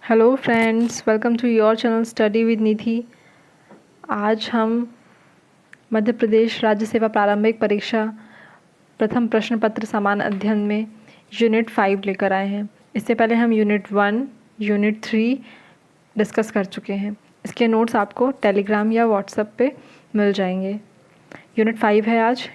Hello friends, welcome to your channel study with Nidhi. आज हम मध्य प्रदेश राज्य सेवा प्रारंभिक परीक्षा प्रथम प्रश्न पत्र समान अध्ययन में यूनिट 5 लेकर आए हैं। इससे पहले हम यूनिट 1, यूनिट 3 डिस्कस कर चुके हैं। इसके नोट्स आपको टेलीग्राम या व्हाट्सएप पे मिल जाएंगे। यूनिट 5 है आज।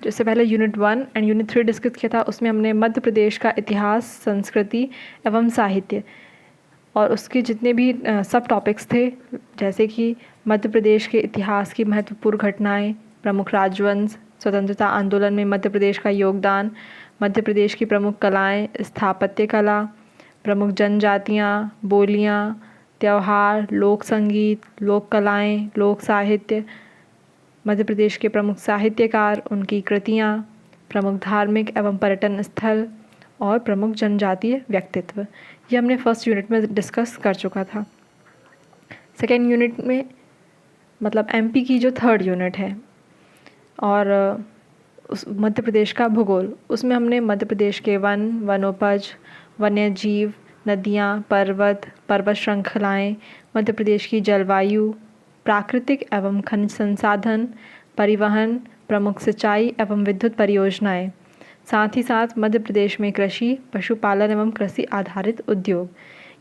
जिससे पहले यूनिट 1 एंड यूनिट 3 डिस्कस किया था, उसमें हमने मध्य प्रदेश का इतिहास, संस्कृति एवं साहित्य और उसके जितने भी सब टॉपिक्स थे, जैसे कि मध्य प्रदेश के इतिहास की महत्वपूर्ण घटनाएं, प्रमुख राजवंश, स्वतंत्रता आंदोलन में मध्य प्रदेश का योगदान, मध्य प्रदेश की प्रमुख कलाएं, स्थापत्य कला, प्रमुख जनजातियां, बोलियां, त्यौहार, लोक संगीत, लोक कलाएं, लोक साहित्य, मध्य प्रदेश के प्रमुख साहित्यकार, उनकी कृतियाँ, प्रमुख धार्मिक एवं पर्यटन स्थल और प्रमुख जनजातीय व्यक्तित्व। ये हमने फर्स्ट यूनिट में डिस्कस कर चुका था। सेकेंड यूनिट में मतलब एमपी की जो थर्ड यूनिट है और उस मध्य प्रदेश का भूगोल, उसमें हमने मध्य प्रदेश के वन, वनोपज, वन्य जीव, नदियाँ, पर्वत श्रृंखलाएँ, मध्य प्रदेश की जलवायु, प्राकृतिक एवं खनिज संसाधन, परिवहन, प्रमुख सिंचाई एवं विद्युत परियोजनाएं, साथ ही साथ मध्य प्रदेश में कृषि, पशुपालन एवं कृषि आधारित उद्योग,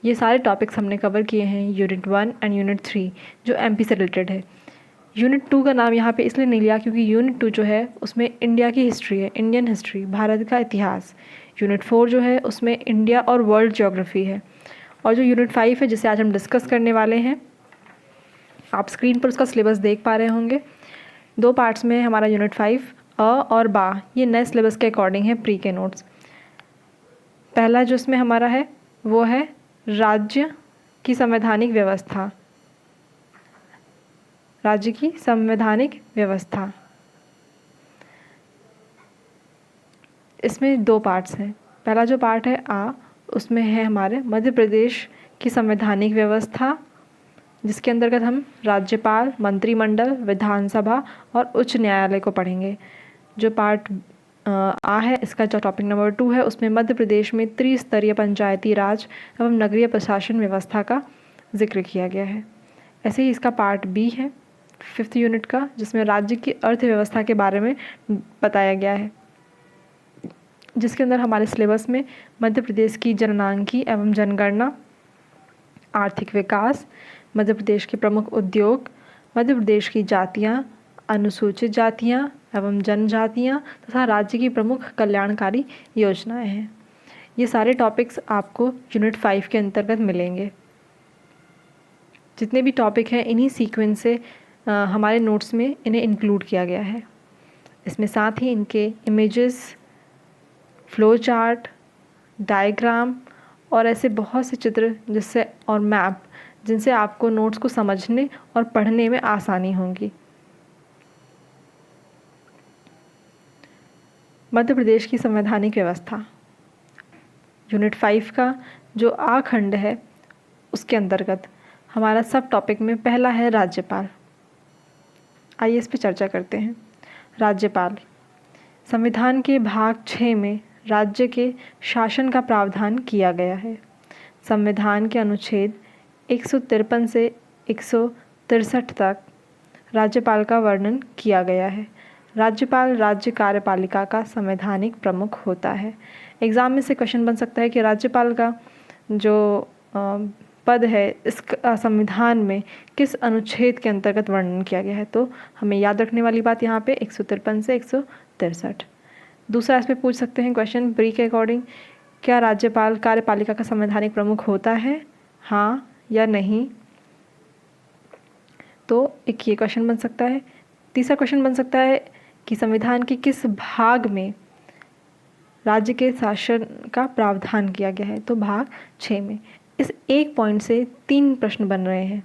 ये सारे टॉपिक्स हमने कवर किए हैं यूनिट 1 एंड यूनिट 3 जो एमपी से रिलेटेड है। यूनिट 2 का नाम यहाँ पे इसलिए नहीं लिया क्योंकि यूनिट 2 जो है उसमें इंडिया की हिस्ट्री है, इंडियन हिस्ट्री, भारत का इतिहास। यूनिट 4 जो है उसमें इंडिया और वर्ल्ड ज्योग्राफी है। और जो यूनिट 5 है जिसे आज हम डिस्कस करने वाले हैं, आप स्क्रीन पर उसका सिलेबस देख पा रहे होंगे। 2 पार्ट्स में हमारा यूनिट 5 अ और बा, ये नए सिलेबस के अकॉर्डिंग है, प्री के नोट्स। पहला जो इसमें हमारा है वो है राज्य की संवैधानिक व्यवस्था। राज्य की संवैधानिक व्यवस्था, इसमें 2 पार्ट्स हैं। पहला जो पार्ट है आ, उसमें है हमारे मध्य प्रदेश की संवैधानिक व्यवस्था, जिसके अंतर्गत हम राज्यपाल, मंत्रिमंडल, विधानसभा और उच्च न्यायालय को पढ़ेंगे। जो पार्ट आ है, इसका जो टॉपिक नंबर 2 है, उसमें मध्य प्रदेश में त्रिस्तरीय पंचायती राज एवं नगरीय प्रशासन व्यवस्था का जिक्र किया गया है। ऐसे ही इसका पार्ट बी है 5th यूनिट का, जिसमें राज्य की अर्थव्यवस्था के बारे में बताया गया है, जिसके अंदर हमारे सिलेबस में मध्य प्रदेश की जननांकी एवं जनगणना, आर्थिक विकास, मध्य प्रदेश के प्रमुख उद्योग, मध्य प्रदेश की जातियाँ, अनुसूचित जातियाँ एवं जनजातियाँ तथा राज्य की प्रमुख कल्याणकारी योजनाएं हैं। ये सारे टॉपिक्स आपको यूनिट 5 के अंतर्गत मिलेंगे। जितने भी टॉपिक हैं इन्हीं सीक्वेंस से हमारे नोट्स में इन्हें इंक्लूड किया गया है। इसमें साथ ही इनके इमेजेस, फ्लो चार्ट, डायग्राम और ऐसे बहुत से चित्र जिससे और मैप, जिनसे आपको नोट्स को समझने और पढ़ने में आसानी होगी। मध्य प्रदेश की संवैधानिक व्यवस्था, यूनिट 5 का जो आ खंड है उसके अंतर्गत हमारा सब टॉपिक में पहला है राज्यपाल। आइए इस पर चर्चा करते हैं। राज्यपाल, संविधान के भाग 6 में राज्य के शासन का प्रावधान किया गया है। संविधान के अनुच्छेद 153 से 163 तक राज्यपाल का वर्णन किया गया है। राज्यपाल राज्य कार्यपालिका का संवैधानिक प्रमुख होता है। एग्ज़ाम में से क्वेश्चन बन सकता है कि राज्यपाल का जो पद है इस संविधान में किस अनुच्छेद के अंतर्गत वर्णन किया गया है, तो हमें याद रखने वाली बात यहाँ पे 153 से 163। दूसरा इसमें पूछ सकते हैं क्वेश्चन प्री के अकॉर्डिंग, क्या राज्यपाल कार्यपालिका का संवैधानिक प्रमुख होता है, हाँ या नहीं? तो एक ये क्वेश्चन बन सकता है। तीसरा क्वेश्चन बन सकता है कि संविधान के किस भाग में राज्य के शासन का प्रावधान किया गया है, तो भाग 6 में। इस एक पॉइंट से 3 प्रश्न बन रहे हैं।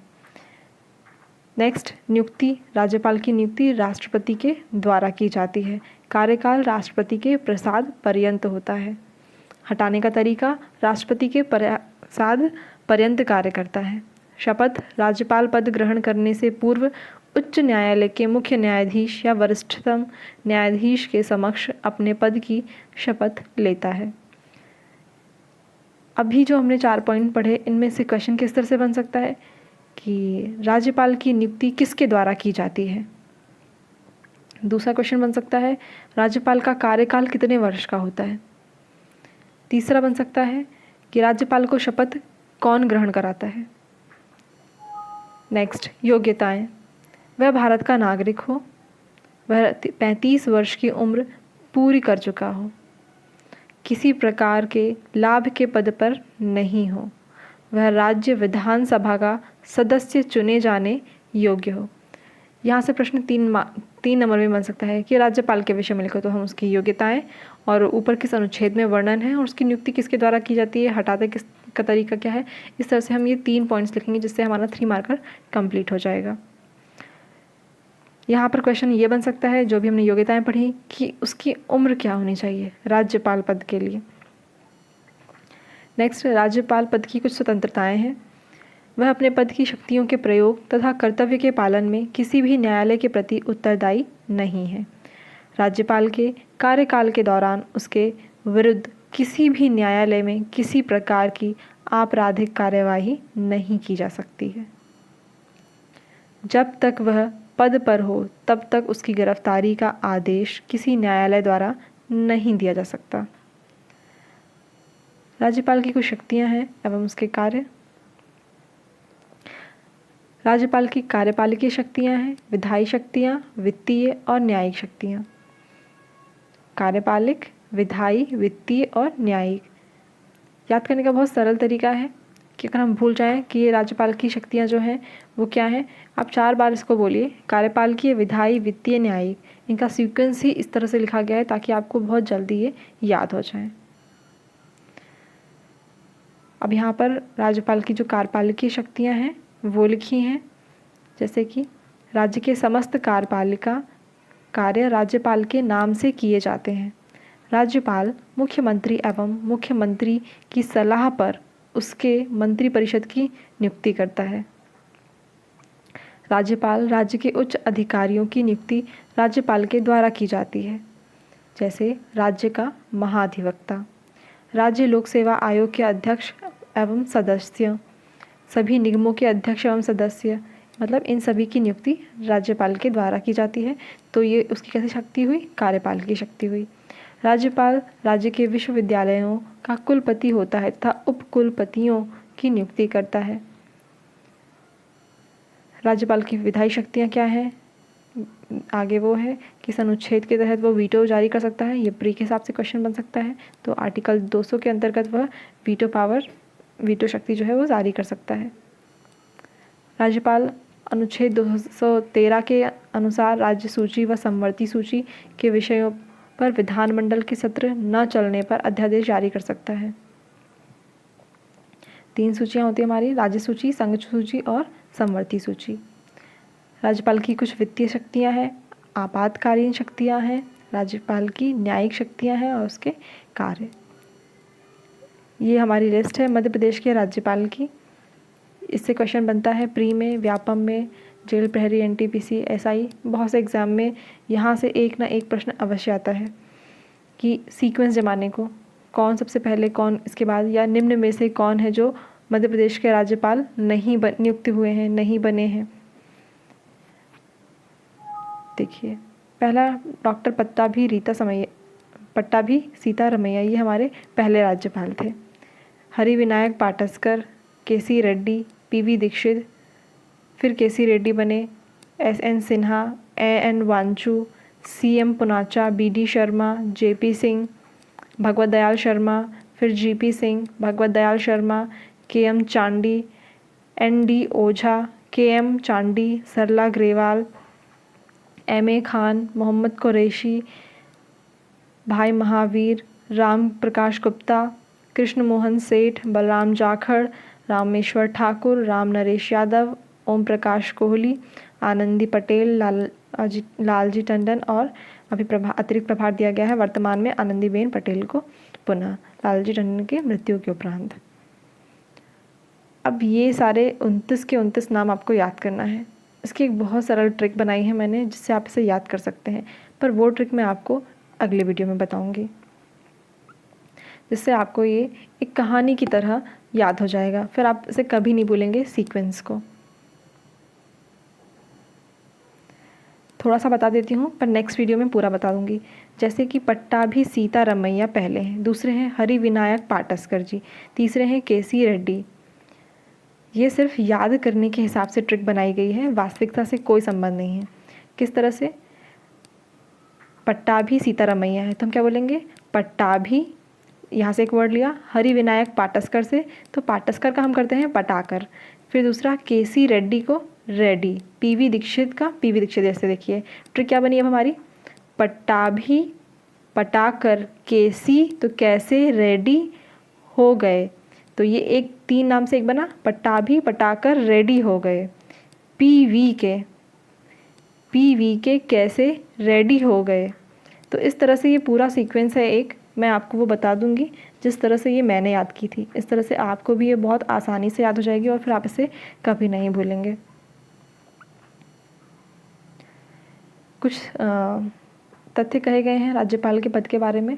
नेक्स्ट, नियुक्ति, राज्यपाल की नियुक्ति राष्ट्रपति के द्वारा की जाती है। कार्यकाल राष्ट्रपति के प्रसाद पर्यंत होता है। हटाने का तरीका राष्ट्रपति के प्रसाद पर्यंत कार्य करता है। शपथ, राज्यपाल पद ग्रहण करने से पूर्व उच्च न्यायालय के मुख्य न्यायाधीश या वरिष्ठतम न्यायाधीश के समक्ष अपने पद की शपथ लेता है। अभी जो हमने 4 पॉइंट पढ़े, इनमें से क्वेश्चन किस तरह से बन सकता है कि राज्यपाल की नियुक्ति किसके द्वारा की जाती है। दूसरा क्वेश्चन बन सकता है राज्यपाल का कार्यकाल कितने वर्ष का होता है। तीसरा बन सकता है कि राज्यपाल को शपथ कौन ग्रहण कराता है। नेक्स्ट, योग्यताएं। वह भारत का नागरिक हो, वह 35 वर्ष की उम्र पूरी कर चुका हो, किसी प्रकार के लाभ के पद पर नहीं हो, वह राज्य विधानसभा का सदस्य चुने जाने योग्य हो। यहाँ से प्रश्न 3 नंबर में बन सकता है कि राज्यपाल के विषय में लिखो तो हम उसकी योग्यताएं और ऊपर किस अनुच्छेद में वर्णन है और उसकी नियुक्ति किसके द्वारा की जाती है, हटाते किस का तरीका क्या है। इस तरह से हम ये 3 पॉइंट्स लिखेंगे जिससे हमारा 3 मार्कर कंप्लीट हो जाएगा। यहाँ पर क्वेश्चन ये बन सकता है जो भी हमने योग्यताएं पढ़ी कि उसकी उम्र क्या होनी चाहिए राज्यपाल पद के लिए। नेक्स्ट, राज्यपाल पद की कुछ स्वतंत्रताएं हैं। वह अपने पद की शक्तियों के प्रयोग तथा कर्तव्य के पालन में किसी भी न्यायालय के प्रति उत्तरदायी नहीं है। राज्यपाल के कार्यकाल के दौरान उसके विरुद्ध किसी भी न्यायालय में किसी प्रकार की आपराधिक कार्यवाही नहीं की जा सकती है। जब तक वह पद पर हो तब तक उसकी गिरफ्तारी का आदेश किसी न्यायालय द्वारा नहीं दिया जा सकता। राज्यपाल की कुछ शक्तियां हैं एवं उसके कार्य। राज्यपाल की कार्यपालिकीय शक्तियां हैं, विधायी शक्तियां, वित्तीय और न्यायिक शक्तियां। कार्यपालिक, विधायी, वित्तीय और न्यायिक। याद करने का बहुत सरल तरीका है कि अगर हम भूल जाएं कि ये राज्यपाल की शक्तियां जो हैं वो क्या हैं, आप 4 बार इसको बोलिए, कार्यपालिकीय, विधायी, वित्तीय, न्यायिक। इनका सीक्वेंस ही इस तरह से लिखा गया है ताकि आपको बहुत जल्दी ये याद हो जाए। अब यहाँ पर राज्यपाल की जो कार्यपालिकीय शक्तियाँ हैं वो लिखी हैं, जैसे कि राज्य के समस्त कार्यपालिका कार्य राज्यपाल के नाम से किए जाते हैं। राज्यपाल मुख्यमंत्री एवं मुख्यमंत्री की सलाह पर उसके मंत्रिपरिषद की नियुक्ति करता है। राज्यपाल राज्य के उच्च अधिकारियों की नियुक्ति राज्यपाल के द्वारा की जाती है, जैसे राज्य का महाधिवक्ता, राज्य लोक सेवा आयोग के अध्यक्ष एवं सदस्य, सभी निगमों के अध्यक्ष एवं सदस्य, मतलब इन सभी की नियुक्ति राज्यपाल के द्वारा की जाती है। तो ये उसकी कैसी शक्ति हुई, कार्यपाल की शक्ति हुई। राज्यपाल राज्य के विश्वविद्यालयों का कुलपति होता है तथा उपकुलपतियों की नियुक्ति करता है। राज्यपाल की विधायी शक्तियाँ क्या हैं, आगे वो है कि इस अनुच्छेद के तहत वो वीटो जारी कर सकता है। ये प्री के हिसाब से क्वेश्चन बन सकता है, तो आर्टिकल 200 के अंतर्गत वह वीटो शक्ति जो है वो जारी कर सकता है। राज्यपाल अनुच्छेद 213 के अनुसार राज्य सूची व समवर्ती सूची के विषयों पर विधानमंडल के सत्र न चलने पर अध्यादेश जारी कर सकता है। 3 सूचियाँ होती हैं हमारी, राज्य सूची, संघ सूची और समवर्ती सूची। राज्यपाल की कुछ वित्तीय शक्तियाँ हैं, आपातकालीन शक्तियाँ हैं, राज्यपाल की न्यायिक शक्तियाँ हैं और उसके कार्य। ये हमारी लिस्ट है मध्य प्रदेश के राज्यपाल की। इससे क्वेश्चन बनता है प्री में, व्यापम में, जेल प्रहरी, एनटीपीसी, एसआई, बहुत से एग्ज़ाम में यहाँ से एक ना एक प्रश्न अवश्य आता है कि सीक्वेंस जमाने को कौन सबसे पहले, कौन इसके बाद, या निम्न में से कौन है जो मध्य प्रदेश के राज्यपाल नहीं नियुक्त हुए हैं, नहीं बने हैं। देखिए, पहला डॉक्टर पट्टाभी सीतारमैया, ये हमारे पहले राज्यपाल थे। हरिविनायक पाटस्कर, केसी रेड्डी, पीवी दीक्षित, फिर केसी रेड्डी बने, SN Sinha, AN Wanchoo, CM Poonacha, BD Sharma, JP Singh, Bhagwat Dayal Sharma, फिर GP Singh, Bhagwat Dayal Sharma, KM Chandy, ND Ojha, KM Chandy, Sarla Grewal, MA Khan, Mohammad Qureshi, Bhai Mahavir, Ram Prakash Gupta, Krishna Mohan सेठ, बलराम जाखड़, रामेश्वर ठाकुर, राम नरेश यादव, ओम प्रकाश कोहली, आनंदी पटेल, लालजी टंडन और अभी अतिरिक्त प्रभार दिया गया है वर्तमान में आनंदीबेन पटेल को पुनः, लालजी टंडन के मृत्यु के उपरांत। अब ये सारे 29 के 29 नाम आपको याद करना है। इसकी एक बहुत सरल ट्रिक बनाई है मैंने जिससे आप इसे याद कर सकते हैं, पर वो ट्रिक मैं आपको अगले वीडियो में बताऊंगी। जिससे आपको ये एक कहानी की तरह याद हो जाएगा, फिर आप इसे कभी नहीं भूलेंगे सीक्वेंस को। थोड़ा सा बता देती हूँ पर नेक्स्ट वीडियो में पूरा बता दूँगी। जैसे कि पट्टाभी सीता रमैया पहले हैं, दूसरे हैं हरि विनायक पाटस्कर जी, तीसरे हैं केसी रेड्डी। ये सिर्फ याद करने के हिसाब से ट्रिक बनाई गई है, वास्तविकता से कोई संबंध नहीं है। किस तरह से? पट्टाभी सीता रमैया है तो हम क्या बोलेंगे? पट्टाभी, यहाँ से एक वर्ड लिया, हरि विनायक पाटस्कर से तो पाटस्कर का हम करते हैं पटाकर। फिर दूसरा केसी रेड्डी को रेडी, पीवी दीक्षित का पीवी दीक्षित। जैसे देखिए ट्रिक क्या बनी अब हमारी, पट्टाभी पटाकर केसी तो कैसे रेडी हो गए, तो ये एक 3 नाम से एक बना, पट्टाभी पटाकर रेडी हो गए। पीवी के कैसे रेडी हो गए। तो इस तरह से ये पूरा सीक्वेंस है एक, मैं आपको वो बता दूंगी जिस तरह से ये मैंने याद की थी। इस तरह से आपको भी ये बहुत आसानी से याद हो जाएगी और फिर आप इसे कभी नहीं भूलेंगे। कुछ तथ्य कहे गए हैं राज्यपाल के पद के बारे में।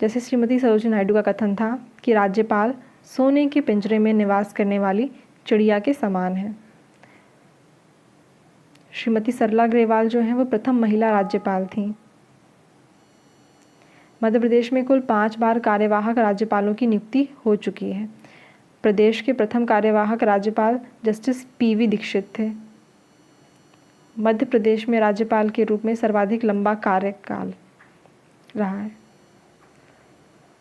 जैसे श्रीमती सरोजिनी नायडू का कथन था कि राज्यपाल सोने के पिंजरे में निवास करने वाली चिड़िया के समान है। श्रीमती सरला ग्रेवाल जो हैं वो प्रथम महिला राज्यपाल थीं। मध्य प्रदेश में कुल 5 बार कार्यवाहक राज्यपालों की नियुक्ति हो चुकी है। प्रदेश के प्रथम कार्यवाहक राज्यपाल जस्टिस पीवी दीक्षित थे। मध्य प्रदेश में राज्यपाल के रूप में सर्वाधिक लंबा कार्यकाल रहा है।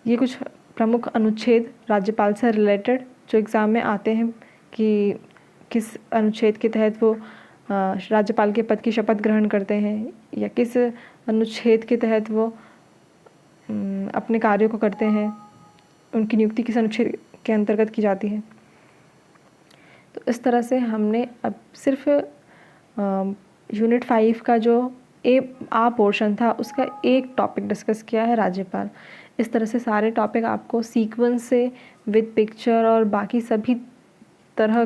ये कुछ प्रमुख अनुच्छेद राज्यपाल से रिलेटेड जो एग्ज़ाम में आते हैं कि किस अनुच्छेद के तहत वो राज्यपाल के पद की शपथ ग्रहण करते हैं या किस अनुच्छेद के तहत वो अपने कार्यों को करते हैं, उनकी नियुक्ति किस अनुच्छेद के अंतर्गत की जाती है। तो इस तरह से हमने अब सिर्फ यूनिट 5 का जो पोर्शन था उसका एक टॉपिक डिस्कस किया है, राज्यपाल। इस तरह से सारे टॉपिक आपको सीक्वेंस से विद पिक्चर और बाकी सभी तरह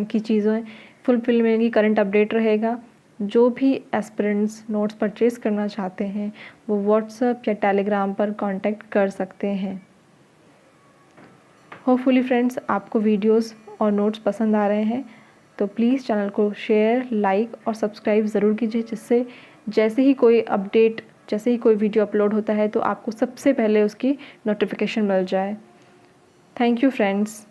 की चीज़ें फुलफिल मिलेंगी। करंट अपडेट रहेगा। जो भी एस्पिरेंट्स नोट्स परचेज़ करना चाहते हैं वो व्हाट्सएप या टेलीग्राम पर कांटेक्ट कर सकते हैं। होपफुली फ्रेंड्स आपको वीडियोस और नोट्स पसंद आ रहे हैं तो प्लीज़ चैनल को शेयर, लाइक और सब्सक्राइब ज़रूर कीजिए, जिससे जैसे ही कोई अपडेट, जैसे ही कोई वीडियो अपलोड होता है तो आपको सबसे पहले उसकी नोटिफिकेशन मिल जाए। Thank you friends.